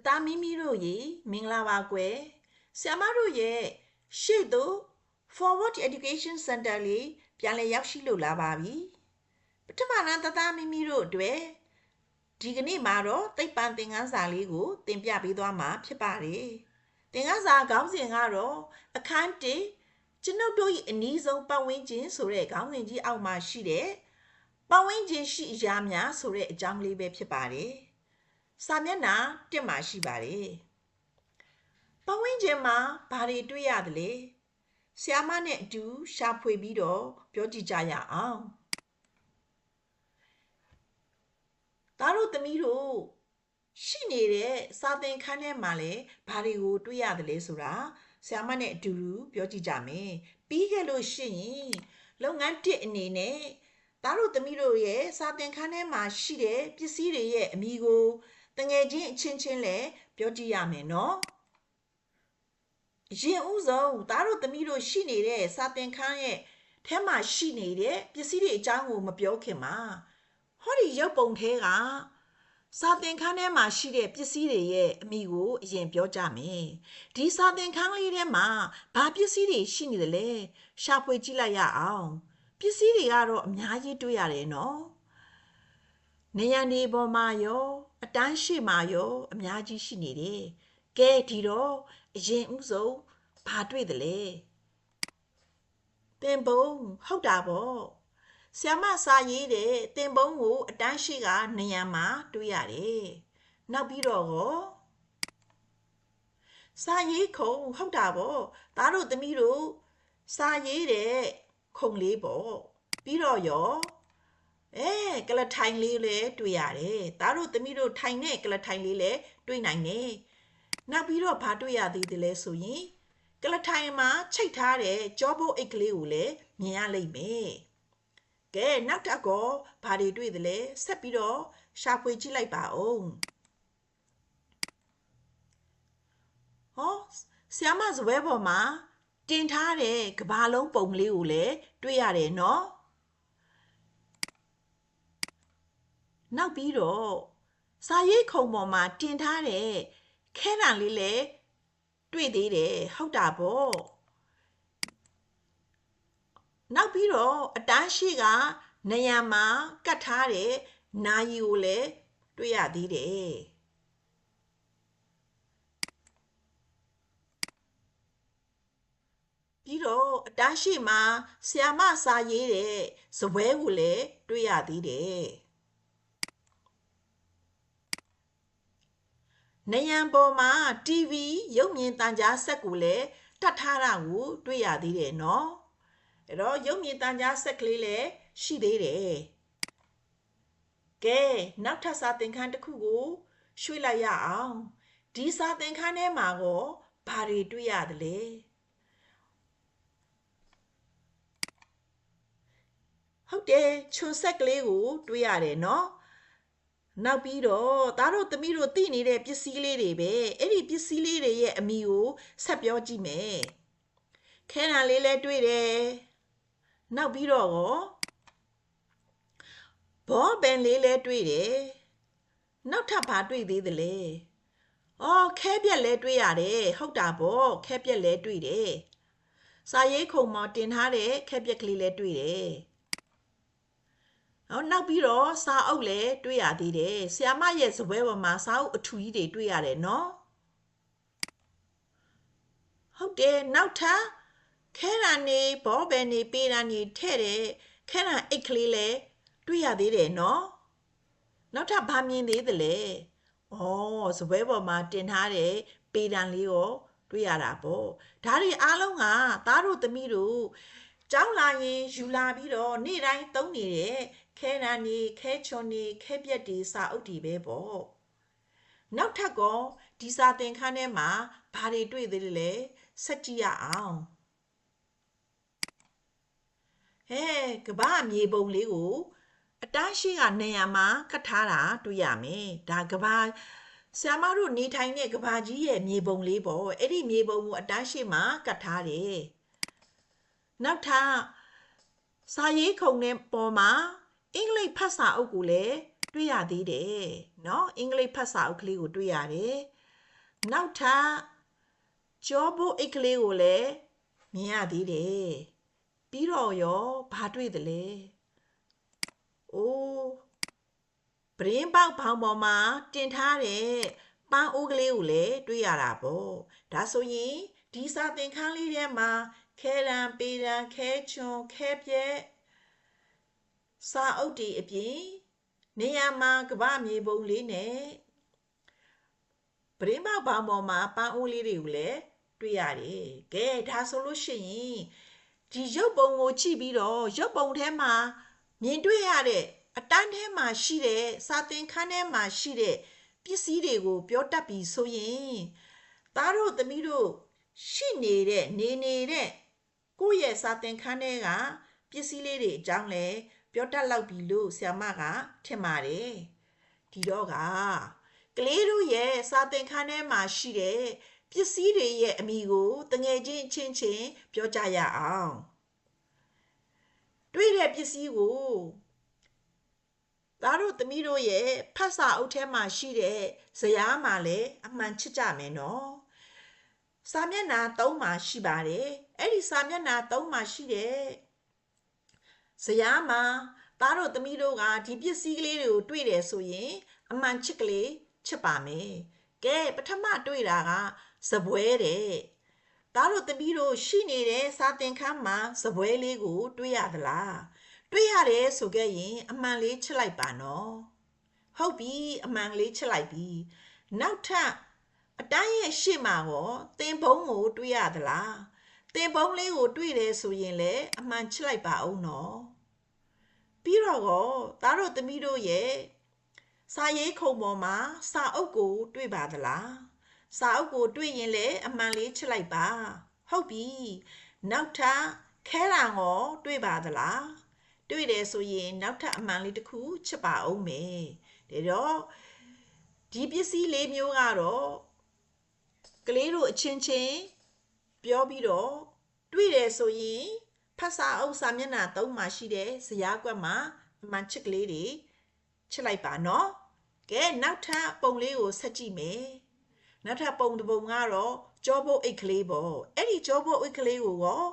သားမီမီတို့ရေမင်္ဂလာပါကွယ်ဆရာမတို့ရဲ့ရှေ့သို့ Forward Education Center လေးပြန်လည်ရောက်ရှိလို့လာပါပြီပထမတန်းသားမီမီတို့အတွက်ဒီကနေ့မှာတော့သိပ္ပံသင်ခန်းစာလေးကိုသင်ပြပေးသွားမှာဖြစ်ပါတယ်သင်ခန်းစာခေါင်းစဉ်ကတော့အခန်း1ကျွန်ုပ်တို့၏အနည်းဆုံးပတ်ဝန်းကျင်ဆိုတဲ့ခေါင်းစဉ်ကြီးအောက်မှာရှိတဲ့ပတ်ဝန်းကျင်ရှိအရာများဆိုတဲ့အကြောင်းလေးပဲဖြစ်ပါတယ်စာမျက်နှာ1မှာရှိပါတယ်ပတ်ဝန်းကျင်မှာဘာတွေတွေ့ရသလဲဆရာမနဲ့အတူရှာဖွေပြီးတော့ပြောကြည့်ကြရအောင်သားတို့သမီးတို့ရှိနေတဲ့စာသင်ခန်းထဲမှာလည်းဘာတွေကိုတွေ့ရသလဲဆိုတာဆရာမနဲ့အတူပြောကြည့်ကြမယ်ပြီးခဲ့လို့ရှိရင်လုပ်ငန်း1အနေနဲ့သားတို့သမီးတို့ရဲ့စာသင်ခန်းထဲမှာရှိတဲ့ပစ္စည်းတွေရဲ့အမည်ကိုတငယ်ချင်းအချင်းချင်းလည်းပြောကြည့်ရမယ်နော်ရင်ဥဆုံးသားတို့သမီးတို့ရှိနေတဲ့စာသင်ခန်းရဲ့ထဲမှာရှိနေတဲ့ပစ္စည်းတွေအကြောင်းကိုမပြောခင်မှာဟောဒီရုပ်ပုံထဲကစာသင်ခန်းထဲမှာရှိတဲ့ပစ္စည်းတွေရဲ့အမည်ကိုအရင်ပြောကြမယ်ဒီစာသင်ခန်းလေးထဲမှာဘာပစ္စည်းတွေရှိနေသလဲရှာဖွေကြည့်လိုက်ရအောင်ပစ္စည်းတွေကတော့အများကြီးတွေ့ရတယ်နော်နေရနေပေါ်မှာရောအတန်းရှိမှာရောအများကြီးရှိနေတယ်ကဲဒီတော့အရင်ဥဆုံးဘာတွေ့သလဲသင်ပုံဟုတ်တာပေါ့ဆ iam စာရေးတဲ့သင်ပုံကိုအတန်းရှိကနေရမှာတွေ့ရတယ်နောက်ပြီးတော့စာရေးခုံဟုတ်တာပေါ့သားတို့သမီးတို့စာရေးတဲ့ခုံလေးပေါ့ပြီးတော့ရောကလထိုင်လေးလည်းတွေ့ရတယ်သားတို့သမီးတို့ထိုင်တဲ့ကလထိုင်လေးလည်းတွေ့နိုင်တယ်နောက်ပြီးတော့ဘာတွေ့ရသေးတယ်လဲဆိုရင်ကလထိုင်မှာချိတ်ထားတဲ့ကြောပုတ်အိတ်ကလေးကိုလည်းမြင်ရလိမ့်မယ်ကဲနောက်တစ်ကောဘာတွေတွေ့သလဲဆက်ပြီးတော့ရှာဖွေကြည့်လိုက်ပါဦးဟောဆ iam စပွဲပေါ်မှာတင်ထားတဲ့ကဘာလုံးပုံလေးကိုလည်းတွေ့ရတယ်နော်နောက်ပြီးတော့စာရေးခုံပေါ်မှာတင်ထားတဲ့ခဲတံလေးလည်းတွေ့သေးတယ်ဟုတ်တာပေါ့နောက်ပြီးတော့အတန်းရှိကနေရမှာကတ်ထားတဲ့နာရီကိုလည်းတွေ့ရသေးတယ်ပြီးတော့အတန်းရှိမှာဆ iam စာရေးတဲ့စပွဲကိုလည်းတွေ့ရသေးတယ်နေရန်ပေါ်မှာ TV ရုပ်မြင်သံကြားစက်ကိုလည်းတတ်ထားတာကိုတွေ့ရသေးတယ်နော်အဲ့တော့ရုပ်မြင်သံကြားစက်ကလေးလည်းရှိသေးတယ်ကဲနောက်ထပ်စာသင်ခန်းတစ်ခုကိုရွှေ့လိုက်ရအောင်ဒီစာသင်ခန်းထဲမှာကောဘာတွေတွေ့ရသလဲဟုတ်တယ်ချွန်ဆက်ကလေးကိုတွေ့ရတယ်နော်နောက်ပြီးတော့သားတို့သမီးတို့သိနေတဲ့ပစ္စည်းလေးတွေပဲအဲ့ဒီပစ္စည်းလေးတွေရဲ့အမည်ကိုဆက်ပြောကြည့်မယ်ခဲတံလေးလည်းတွေ့တယ်နောက်ပြီးတော့ဘောပင်လေးလည်းတွေ့တယ်နောက်ထပ်ဘာတွေ့သေးသလဲခဲပြက်လည်းတွေ့ရတယ်ဟုတ်တာပေါ့ခဲပြက်လည်းတွေ့တယ်စာရေးခုံမှာတင်ထားတဲ့ခဲပြက်ကလေးလည်းတွေ့တယ်နောက်ပြီးတော့စာအုပ်လည်းတွေ့ရသေးတယ်ဆ iam ရဲ့စပွဲပေါ်မှာစာအုပ်အထူကြီးတွေတွေ့ရတယ်နော်ဟုတ်တယ်နောက်ထပ်ခဲတံနေဘောပင်နေပေတံနေထဲ့တဲ့ခဲတံအိတ်ကလေးလည်းတွေ့ရသေးတယ်နော်နောက်ထပ်ဘာမြင်သေးသလဲစပွဲပေါ်မှာတင်ထားတဲ့ပေတံလေးကိုတွေ့ရတာပေါ့ဒါတွေအားလုံးကသားတို့သမီးတို့ကျောင်းလာရင်ယူလာပြီးတော့နေ့တိုင်းသုံးနေတဲ့ခဲတံနေခဲချွန်နေခဲပြက်တွေစာအုပ်တွေပဲပေါ့နောက်ထပ်ကောဒီစာသင်ခန်းထဲမှာဘာတွေတွေ့သေးလဲဆက်ကြည့်ရအောင်ကမ္ဘာမြေပုံလေးကိုအတန်းရှိကနေရမှာကတ်ထားတာတွေ့ရမယ်ဒါကမ္ဘာဆ iam တို့နေထိုင်တဲ့ကမ္ဘာကြီးရဲ့မြေပုံလေးပေါ့အဲ့ဒီမြေပုံကိုအတန်းရှိမှာကတ်ထားတယ်နောက်ထပ်စာရေးခုံနဲ့ပေါ်မှာအင်္ဂလိပ်ဖတ်စာအုပ်ကိုလည်းတွေ့ရသေးတယ်เนาะအင်္ဂလိပ်ဖတ်စာအုပ်ကလေးကိုတွေ့ရတယ် နောက်ထပ်ကြောဘိုးအိတ်ကလေးကိုလည်းမြင်ရသေးတယ်ပြီးတော့ရောဘာတွေ့သလဲအိုးပရင်းပေါက်ဘောင်ပေါ်မှာတင်ထားတဲ့ပန်းအိုးကလေးကိုလည်းတွေ့ရတာပေါ့ဒါဆိုရင်ဒီစာသင်ခန်းလေးထဲမှာခဲရန်ပေရန်ခဲချွန်ခဲပြဲစာအုပ်တီအပြင်နေရာမှာကပ္ပမြေပုံလေးနဲ့ပရင်းပေါက်ဘောင်ပေါ်မှာပန်းအိုးလေးတွေကိုလည်းတွေ့ရတယ်ကဲဒါဆိုလို့ရှိရင်ဒီရုပ်ပုံကိုကြည့်ပြီးတော့ရုပ်ပုံထဲမှာမြင်တွေ့ရတဲ့အတန်းထဲမှာရှိတဲ့စာသင်ခန်းထဲမှာရှိတဲ့ပစ္စည်းတွေကိုပြောတတ်ပြီဆိုရင်သားတို့သမီးတို့ရှိနေတဲ့နေတဲ့ကိုယ့်ရဲ့စာသင်ခန်းထဲကပစ္စည်းလေးတွေအကြောင်းလဲပြောတတ်လောက်ပြီလို့ဆရာမကထင်ပါတယ်ဒီတော့ကလေးတို့ရဲ့စာသင်ခန်းထဲမှာရှိတဲ့ပစ္စည်းတွေရဲ့အမည်ကိုတငယ်ချင်းချင်းပြောကြရအောင်တွေ့တဲ့ပစ္စည်းကိုသားတို့သမီးတို့ရဲ့ဖတ်စာအုပ်ထဲမှာရှိတဲ့ဇယားမှာလည်းအမှန်ချစ်ကြမယ်နော်စာမျက်နှာ3မှာရှိပါတယ်အဲ့ဒီစာမျက်နှာ3မှာရှိတဲ့ဇယားမှာသားတို့သမီးတို့ကဒီပစ္စည်းကလေးတွေကိုတွေ့တယ်ဆိုရင်အမှန်ချစ်ကလေးချစ်ပါမယ်ကဲပထမတွေ့တာကစပွဲတဲ့သားတို့သမီးတို့ရှိနေတဲ့စာသင်ခန်းမှာစပွဲလေးကိုတွေ့ရသလားတွေ့ရတယ်ဆိုခဲ့ရင်အမှန်လေးချစ်လိုက်ပါနော်ဟုတ်ပြီအမှန်လေးချစ်လိုက်ပြီနောက်ထပ်အတိုင်းရဲ့ရှေ့မှာရောသင်ပုံးကိုတွေ့ရသလားသင်ပုံးလေးကိုတွေ့တယ်ဆိုရင်လည်းအမှန်ချစ်လိုက်ပါအောင်နော်ပြီးတော့သားတို့သမီးတို့ရဲ့စာရေးခုံပေါ်မှာစာအုပ်ကိုတွေ့ပါသလားစာအုပ်ကိုတွေ့ရင်လည်းအမှန်လေးချစ်လိုက်ပါဟုတ်ပြီနောက်ထပ်ခဲရံကိုတွေ့ပါသလားတွေ့တယ်ဆိုရင်နောက်ထပ်အမှန်လေးတစ်ခုချစ်ပါအောင်မယ်ဒါတော့ဒီပစ္စည်းလေးမျိုးကတော့ကလေးတို့အချင်းချင်းပြောပြီးတော့တွေ့တယ်ဆိုရင်ဖတ်စာအုပ်စာမျက်နှာ3မှာရှိတဲ့ဇယားကွက်မှာအမှန်ချစ်ကလေးတွေချစ်လိုက်ပါနော်ကဲနောက်ထပ်ပုံလေးကိုဆက်ကြည့်မယ်နောက်ထပ်ပုံတစ်ပုံကတော့ကြောဘိုးအိတ်ကလေးပေါ့အဲ့ဒီကြောဘိုးအိတ်ကလေးကိုရော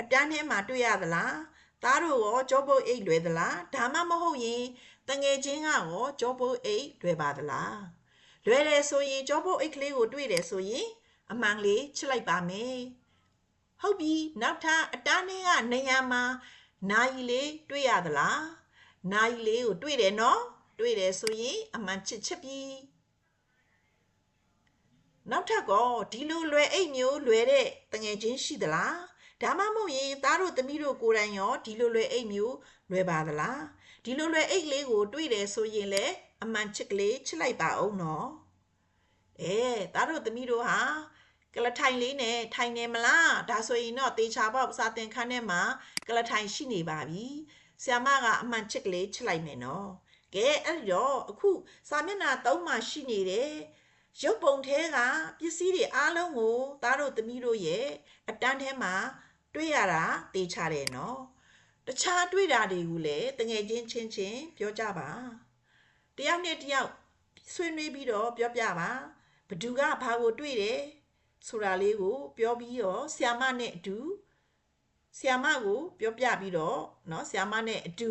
အတန်းထဲမှာတွေ့ရသလားသားတို့ရောကြောဘိုးအိတ်လွယ်သလားဒါမှမဟုတ်ရင်တငယ်ချင်းကရောကြောဘိုးအိတ်လွယ်ပါသလားလွယ်တယ်ဆိုရင်ကြောဘိုးအိတ်ကလေးကိုတွေ့တယ်ဆိုရင်အမှန်လေးချစ်လိုက်ပါမယ်ဟုတ်ပြီနောက်ထပ်အတန်းထဲကနေရာမှာနိုင်လေးတွေ့ရသလားနိုင်လေးကိုတွေ့တယ်နော်တွေ့တယ်ဆိုရင်အမှန်ချစ်ပြီနောက်ထပ်ဒီလိုလွယ်အိတ်မျိုးလွယ်တဲ့တငယ်ချင်းရှိသလားဒါမှမဟုတ်ရင်သားတို့သမီးတို့ကိုယ်တိုင်ရောဒီလိုလွယ်အိတ်မျိုးလွယ်ပါသလားဒီလိုလွယ်အိတ်လေးကိုတွေ့တယ်ဆိုရင်လည်းအမှန်ချစ်ကလေးချစ်လိုက်ပါအောင်နော်သားတို့သမီးတို့ဟာကလထိုင်လေးနဲ့ထိုင်နေမလားဒါဆိုရင်တော့တေချာပေါက်စာသင်ခန်းထဲမှာကလထိုင်ရှိနေပါပြီဆရာမကအမှန်ချစ်ကလေးချစ်လိုက်မယ်နော်ကဲအဲ့ဒီတော့အခုစာမျက်နှာ3မှာရှိနေတဲ့ရုပ်ပုံထဲကပစ္စည်းတွေအားလုံးကိုသားတို့သမီးတို့ရဲ့အတန်းထဲမှာတွေ့ရတာတေချာတယ်နော်တခြားတွေ့တာတွေကိုလည်းတငယ်ချင်းချင်းပြောကြပါတယောက်နဲ့တယောက်ဆွေးနွေးပြီးတော့ပြောပြပါဘသူကဘာကိုတွေ့တယ်ဆိုတာလေးကိုပြောပြီးတော့ဆရာမနဲ့အတူဆရာမကိုပြောပြပြီးတော့เนาะဆရာမနဲ့အတူ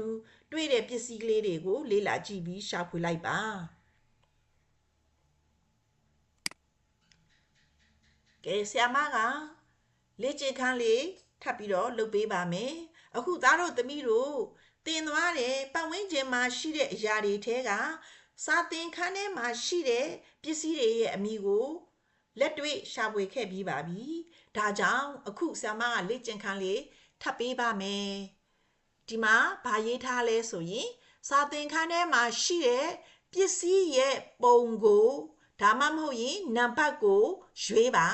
တွေ့တဲ့ပစ္စည်းကလေးတွေကိုလေ့လာကြည့်ပြီးရှာဖွေလိုက်ပါကဲဆရာမကလေ့ကျင့်ခန်းလေးထပ်ပြီးတော့လုပ်ပေးပါမယ်အခုသားတို့သမီးတို့တင်သွားတဲ့ပတ်ဝန်းကျင်မှာရှိတဲ့အရာတွေထဲကစာသင်ခန်းထဲမှာရှိတဲ့ပစ္စည်းတွေရဲ့အမည်ကိုလက်တွေ့ရှာဖွေခဲ့ပြီးပါပြီဒါကြောင့်အခုဆရာမကလေ့ကျင့်ခန်းလေးထပ်ပေးပါမယ်ဒီမှာဘာရေးထားလဲဆိုရင်စာသင်ခန်းထဲမှာရှိတဲ့ပစ္စည်းရဲ့ပုံကိုဒါမှမဟုတ်ရင်နံပါတ်ကိုရွေးပါ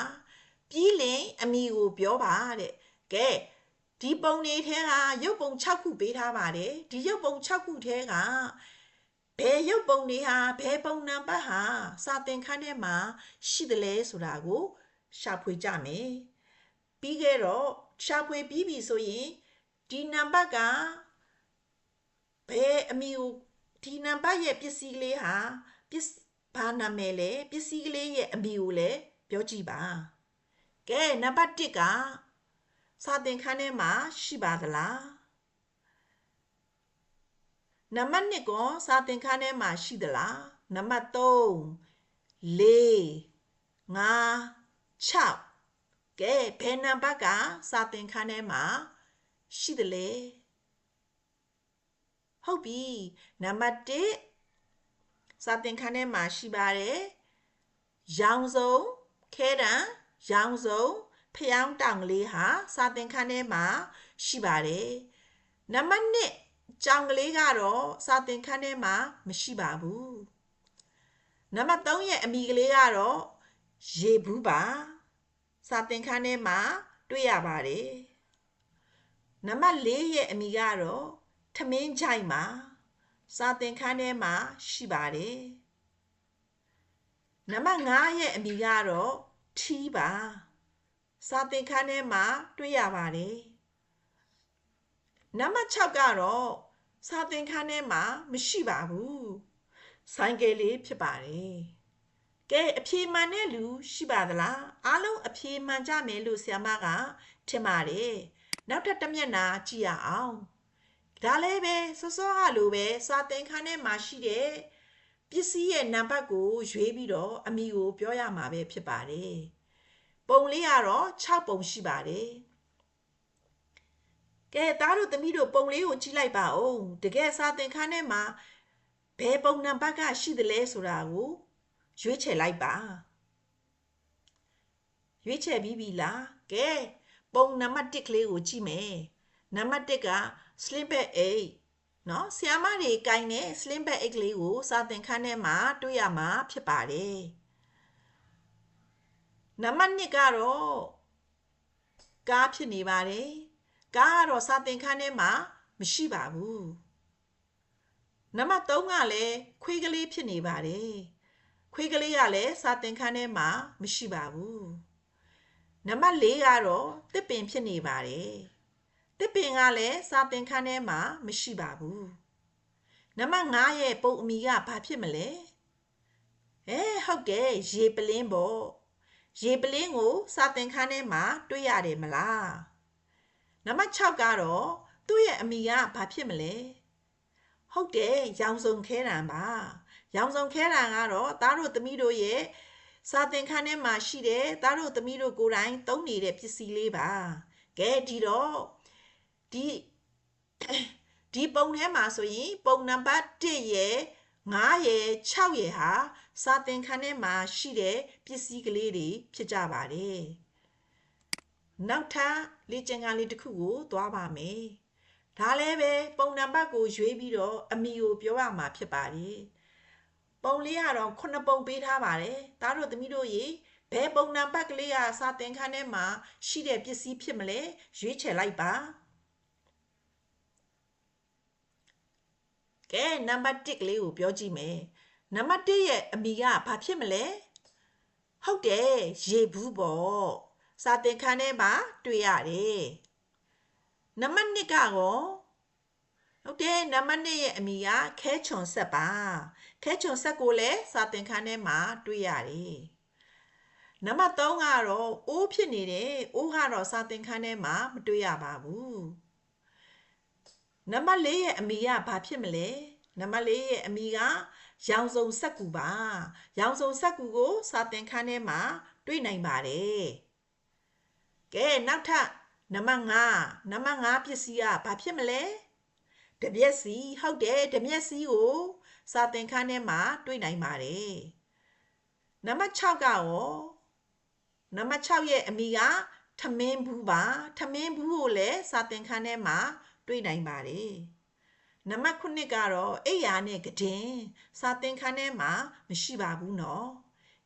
ပြီးရင်အမည်ကိုပြောပါတဲ့ကဲဒီပုံတွေထဲကရုပ်ပုံ6ခုပေးထားပါတယ်ဒီရုပ်ပုံ6ခုထဲကဘယ်ရုပ်ပုံတွေဟာဘယ်ပုံနံပါတ်ဟာစာသင်ခန်းထဲမှာရှိသလဲဆိုတာကိုရှာဖွေကြမယ်ပြီးခဲ့တော့ရှာဖွေပြီးပြီဆိုရင်ဒီနံပါတ်ကဘယ်အမည်ကိုဒီနံပါတ်ရဲ့ပစ္စည်းလေးဟာဘ ဘာနာမည်လဲပစ္စည်းကလေးရဲ့အမည်ကိုလည်းပြောကြည့်ပါကဲနံပါတ်1ကစာသင်ခန်းထဲမှာရှိပါသလားနံပါတ်2ကစာသင်ခန်းထဲမှာရှိသလားနံပါတ်3 4 5 6ကဲဘယ်နံပါတ်ကစာသင်ခန်းထဲမှာရှိတယ်လဲဟုတ်ပြီနံပါတ်1စာသင်ခန်းထဲမှာရှိပါတယ်ရောင်စုံခဲတံရောင်စုံဖျောင်းတောင်လေးဟာစာသင်ခန်းထဲမှာရှိပါတယ်နံပါတ်2ကြောင်ကလေးကတော့စာသင်ခန်းထဲမှာမရှိပါဘူးနံပါတ်3ရဲ့အမည်ကလေးကတော့ရေဘူးပါစာသင်ခန်းထဲမှာတွေ့ရပါတယ်နံပါတ်4ရဲ့အမည်ကတော့ထမင်းချိုင်ပါစာသင်ခန်းထဲမှာရှိပါတယ်နံပါတ်5ရဲ့အမည်ကတော့ထီးပါစာသင်ခန်းထဲမှာတွေ့ရပါတယ်နံပါတ်6ကတော့စာသင်ခန်းထဲမှာမရှိပါဘူးဆိုင်ကယ်လေးဖြစ်ပါတယ်ကဲအဖြေမှန်တဲ့လူရှိပါသလားအားလုံးအဖြေမှန်ကြမယ်လို့ဆရာမကထင်ပါတယ်နောက်ထပ်တစ်မျက်နှာကြည့်ရအောင်ဒါလည်းပဲစောစောကလိုပဲစာသင်ခန်းထဲမှာရှိတဲ့ပစ္စည်းရဲ့နံပါတ်ကိုရွေးပြီးတော့အမည်ကိုပြောရမှာပဲဖြစ်ပါတယ်ပုံလေးကတော့6ပုံရှိပါတယ်ကဲသားတို့သမီးတို့ပုံလေးကိုကြည့်လိုက်ပါဦးတကယ်စာသင်ခန်းထဲမှာဘယ်ပုံနံပါတ်ကရှိသလဲဆိုတာကိုရွေးချယ်လိုက်ပါရွေးချယ်ပြီးပြီလားကဲပုံနံပါတ်1ကလေးကိုကြည့်မယ်နံပါတ်1က sling bag 8နော်ဆရာမတွေကိုင်းတဲ့ sling bag 8ကလေးကိုစာသင်ခန်းထဲမှာတွေ့ရမှာဖြစ်ပါတယ်နံပါတ်2ကတော့ကားဖြစ်နေပါတယ်ကားကတော့စာသင်ခန်းထဲမှာမရှိပါဘူးနံပါတ်3ကလည်းခွေးကလေးဖြစ်နေပါတယ်ခွေးကလေးကလည်းစာသင်ခန်းထဲမှာမရှိပါဘူးနံပါတ်4ကတော့တစ်ပင်ဖြစ်နေပါတယ်တစ်ပင်ကလည်းစာသင်ခန်းထဲမှာမရှိပါဘူးနံပါတ်5ရဲ့ပုံအမည်ကဘာဖြစ်မလဲဟုတ်တယ်ရေပလင်းပေါ့ရေပလင်းကိုစာသင်ခန်းထဲမှာတွေ့ရတယ်မလားနံပါတ်6ကတော့သူ့ရဲ့အမည်ကဘာဖြစ်မလဲဟုတ်တယ်ရောင်စုံခဲတံပါရောင်စုံခဲတံကတော့သားတို့သမီးတို့ရဲ့စာသင်ခန်းထဲမှာရှိတဲ့သားတို့သမီးတို့ကိုယ်တိုင်သုံးနေတဲ့ပစ္စည်းလေးပါကဲဒီတော့ဒီပုံထဲမှာဆိုရင်ပုံနံပါတ်1ရဲ့5ရဲ့6ရဲ့ဟာစာသင်ခန်းထဲမှာရှိတဲ့ပစ္စည်းကလေးတွေဖြစ်ကြပါတယ်နောက်ထပ်လေ့ကျင့်ခန်းလေးတစ်ခုကိုသွားပါမယ်ဒါလည်းပဲပုံနံပါတ်ကိုရွေးပြီးတော့အမည်ကိုပြောရမှာဖြစ်ပါတယ်ပုံလေးကတော့9ပုံပေးထားပါတယ်သားတို့သမီးတို့ရေဘယ်ပုံနံပါတ်ကလေးကစာသင်ခန်းထဲမှာရှိတဲ့ပစ္စည်းဖြစ်မလဲရွေးချယ်လိုက်ပါကဲနံပါတ်1ကလေးကိုပြောကြည့်မယ်နံပါတ်1ရဲ့အမည်ကဘာဖြစ်မလဲဟုတ်တယ်ရေဘူးပေါ့စာသင်ခန်းထဲမှာတွေ့ရတယ်နံပါတ်2ကရောဟုတ်တယ်နံပါတ်2ရဲ့အမည်ကခဲချွန်ဆက်ပါခဲချွန်ဆက်ကိုလည်းစာသင်ခန်းထဲမှာတွေ့ရတယ်နံပါတ်3ကတော့အိုးဖြစ်နေတယ်အိုးကတော့စာသင်ခန်းထဲမှာမတွေ့ရပါဘူးနံပါတ်4ရဲ့အမည်ကဘာဖြစ်မလဲနံပါတ်4ရဲ့အမည်ကရောင်စုံဆက်ကူပါရောင်စုံဆက်ကူကိုစာသင်ခန်းထဲမှာတွေ့နိုင်ပါတယ်ကဲနောက်ထပ်နံပါတ်5ပစ္စည်းကဘာဖြစ်မလဲတပြက်စီဟုတ်တယ်တမျက်စီကိုစာသင်ခန်းထဲမှာတွေ့နိုင်ပါတယ်နံပါတ်6ကရောနံပါတ်6ရဲ့အမည်ကထမင်းဘူးပါထမင်းဘူးကိုလည်းစာသင်ခန်းထဲမှာတွေ့နိုင်ပါတယ်နံပါတ်9ကတော့အိယာနဲ့ကဒင်စာသင်ခန်းထဲမှာမရှိပါဘူးနော်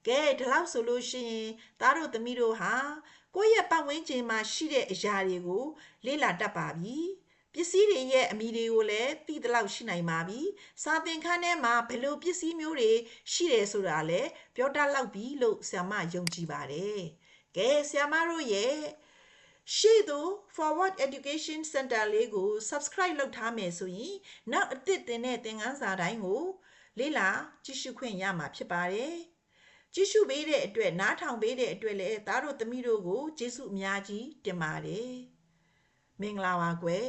ကဲဒီလောက်ဆိုလို့ရှိရင်သားတို့သမီးတို့ဟာကိုယ့်ရဲ့ပတ်ဝန်းကျင်မှာရှိတဲ့အရာတွေကိုလေ့လာတတ်ပါပြီပစ္စည်းတွေရဲ့အမည်တွေကိုလည်းသိသလောက်ရှိနိုင်ပါပြီစာသင်ခန်းထဲမှာဘယ်လိုပစ္စည်းမျိုးတွေရှိတယ်ဆိုတာလည်းပြောတတ်လောက်ပြီလို့ဆရာမယုံကြည်ပါတယ်ကဲဆရာမတို့ရဲ့ရှေ့သို့ Forward Education Center လေးကို subscribe လုပ်ထားမယ်ဆိုရင်နောက်အသစ်တင်တဲ့သင်ခန်းစာတိုင်းကို လေ့လာကြည့်ရှုခွင့်ရမှာဖြစ်ပါတယ်ကြည့်ရှုပေးတဲ့အတွက်နားထောင်ပေးတဲ့အတွက်လည်းသားတို့သမီးတို့ကိုကျေးဇူးအများကြီးတင်ပါတယ်မင်္ဂလာပါကွယ်